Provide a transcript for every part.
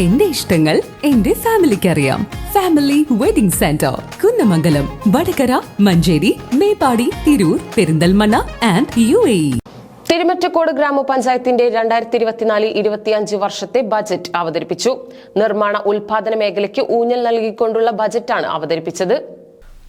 എന്റെ ഇഷ്ടങ്ങൾ എന്റെ ഫാമിലിക്ക് അറിയാം. Family wedding centre, Kunnamangalam, Vadakara, Manjeri, Meppadi, Tirur, Perinthalmanna and UAE. Thirumittacode ഗ്രാമപഞ്ചായത്തിന്റെ 2024-25 വർഷത്തെ ബജറ്റ് അവതരിപ്പിച്ചു. നിർമ്മാണ ഉൽപാദന മേഖലയ്ക്ക് ഊന്നൽ നൽകിക്കൊണ്ടുള്ള ബജറ്റാണ് അവതരിപ്പിച്ചത്.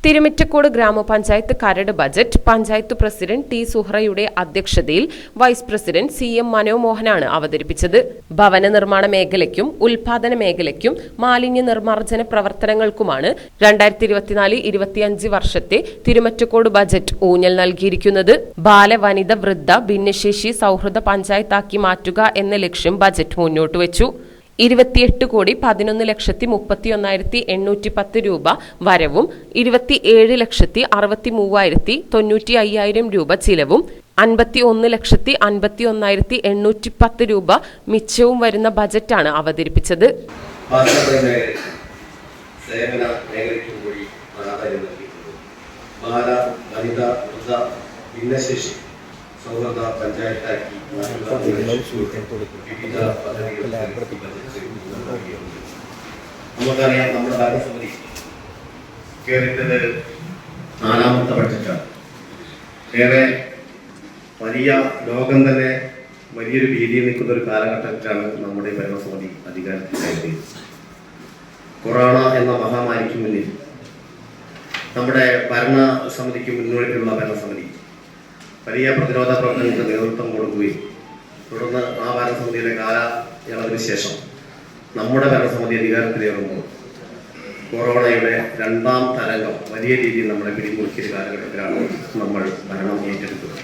തിരുമിറ്റക്കോട് ഗ്രാമപഞ്ചായത്ത് കരട് ബജറ്റ് പഞ്ചായത്ത് പ്രസിഡന്റ് ടി സുഹ്റയുടെ അധ്യക്ഷതയിൽ വൈസ് പ്രസിഡന്റ് CM മനോമോഹനാണ് അവതരിപ്പിച്ചത്. ഭവന നിർമ്മാണ മേഖലയ്ക്കും ഉൽപാദന മേഖലയ്ക്കും മാലിന്യ നിർമ്മാർജ്ജന പ്രവർത്തനങ്ങൾക്കുമാണ് 2024-25 വർഷത്തെ തിരുമറ്റക്കോട് ബജറ്റ് ഊന്നൽ നൽകിയിരിക്കുന്നത്. ബാല, വനിത, വൃദ്ധ, ഭിന്നശേഷി സൗഹൃദ പഞ്ചായത്താക്കി മാറ്റുക എന്ന ലക്ഷ്യം ബജറ്റ് മുന്നോട്ട് വെച്ചു. 28,31,810 രൂപ വരവും 27,63,95,000 രൂപ ചിലവും 51,51,810 രൂപ മിച്ചവും വരുന്ന ബജറ്റാണ് അവതരിപ്പിച്ചത്. സൗഹൃദ പഞ്ചായത്താക്കി നമുക്കറിയാം, നമ്മുടെ ഭരണസമിതി കേരളത്തിലെ 4ാമത്തെ ബഡ്ജറ്റാണ്. ഏറെ വലിയ ലോകം തന്നെ വലിയൊരു ഭീതിയിൽ നിൽക്കുന്ന ഒരു കാലഘട്ടത്തിലാണ് നമ്മുടെ ഭരണസമിതി അധികാരത്തിൽ കയറിയത്. കൊറോണ എന്ന മഹാമാരിക്ക് മുന്നിൽ നമ്മുടെ ഭരണസമിതിക്ക് മുന്നോട്ടുള്ള ഭരണസമിതി വലിയ പ്രതിരോധ പ്രവർത്തനങ്ങൾക്ക് നേതൃത്വം കൊടുക്കുകയും തുടർന്ന് ആ ഭരണസമിതിയുടെ കാലയളവിന് ശേഷം നമ്മുടെ ഭരണസമിതി അധികാരത്തിലേറുമ്പോൾ കൊറോണയുടെ 2ാം തരംഗം വലിയ രീതിയിൽ നമ്മളെ പിടിമുറുക്കിയ കാലഘട്ടത്തിലാണ് നമ്മൾ ഭരണം ഏറ്റെടുത്തത്.